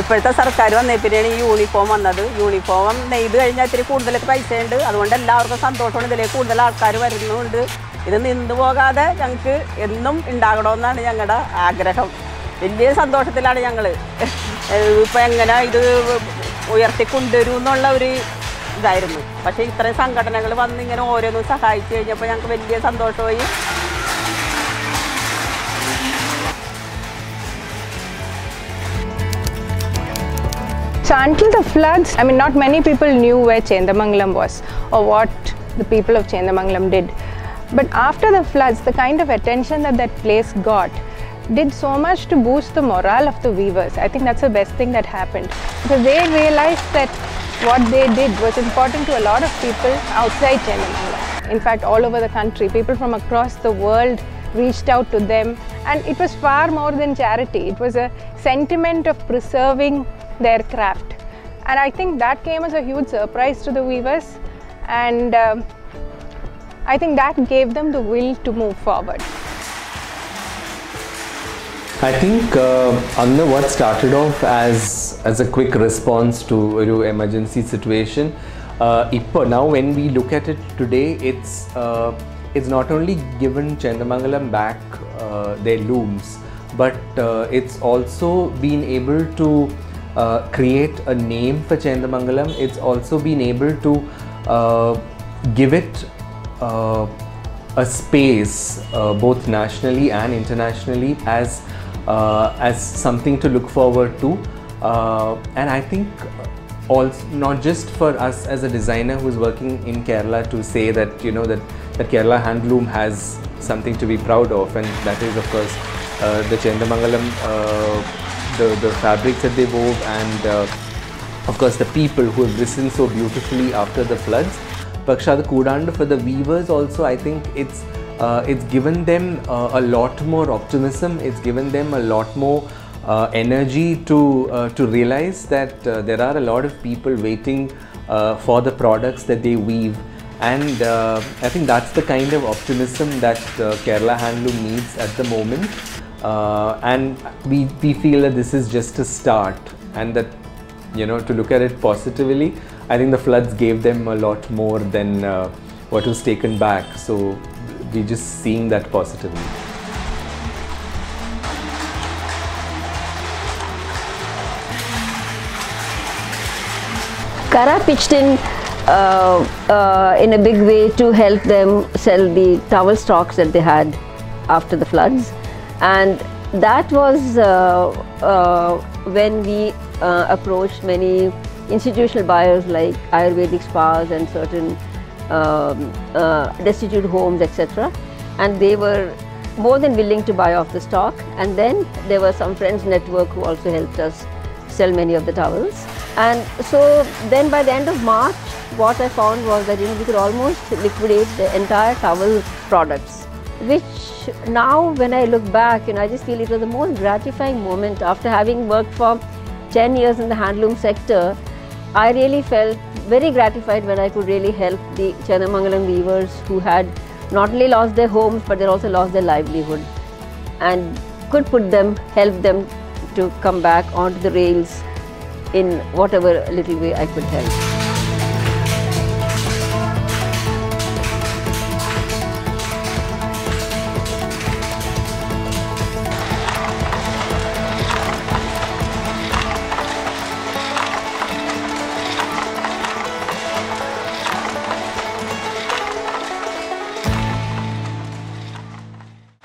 ഇപ്പോഴത്തെ സർക്കാർ വന്നേ പിന്നെയാണ് ഈ യൂണിഫോം വന്നത്. യൂണിഫോം നെയ്ത് കഴിഞ്ഞാൽ ഇത്തിരി കൂടുതലൊക്കെ പൈസയുണ്ട്. അതുകൊണ്ട് എല്ലാവർക്കും സന്തോഷമാണ്. ഇതിലേക്ക് കൂടുതൽ ആൾക്കാർ വരുന്നുണ്ട്. ഇത് നിന്നു പോകാതെ ഞങ്ങൾക്ക് എന്നും ഉണ്ടാകണമെന്നാണ് ഞങ്ങളുടെ ആഗ്രഹം. വലിയ സന്തോഷത്തിലാണ് ഞങ്ങൾ. ഇപ്പോൾ എങ്ങനെ ഇത് ഉയർത്തിക്കൊണ്ടുവരും എന്നുള്ള ഒരു ഇതായിരുന്നു. പക്ഷേ ഇത്രയും സംഘടനകൾ വന്ന് ഇങ്ങനെ ഓരോന്നും സഹായിച്ചു കഴിഞ്ഞപ്പോൾ ഞങ്ങൾക്ക് വലിയ സന്തോഷമായി. So until the floods, I mean, not many people knew where Chendamangalam was or what the people of Chendamangalam did. But after the floods, the kind of attention that that place got did so much to boost the morale of the weavers. I think that's the best thing that happened, because they realized that what they did was important to a lot of people outside Chendamangalam. In fact, all over the country, people from across the world reached out to them, and it was far more than charity. It was a sentiment of preserving their craft, and I think that came as a huge surprise to the weavers, and I think that gave them the will to move forward. I think what started off as a quick response to an emergency situation, now when we look at it today, it's not only given Chendamangalam back their looms, but it's also been able to create a name for Chendamangalam. It's also been able to give it a space both nationally and internationally as something to look forward to, and I think also not just for us as a designer who's working in Kerala to say that that Kerala Handloom has something to be proud of, and that is of course the Chendamangalam, the fabrics that they wove, and of course the people who have risen so beautifully after the floods. Pakshad Kudand, for the weavers also, I think it's given them a lot more optimism. It's given them a lot more energy to realize that there are a lot of people waiting for the products that they weave, and I think that's the kind of optimism that Kerala Handloom needs at the moment. And we feel that this is just a start, and that to look at it positively, I think the floods gave them a lot more than what was taken back, so we're just seeing that positively. Kara pitched in a big way to help them sell the towel stocks that they had after the floods, and that was when we approached many institutional buyers like Ayurvedic spas and certain destitute homes, etc. And they were more than willing to buy off the stock. And then there was some friends network who also helped us sell many of the towels. And so then by the end of March, what I found was that we could almost liquidate the entire towel products, which now when I look back, I just feel it was the most gratifying moment. After having worked for 10 years in the handloom sector, I really felt very gratified when I could really help the Chendamangalam weavers who had not only lost their homes, but they also lost their livelihood, and could help them to come back onto the rails in whatever little way I could help.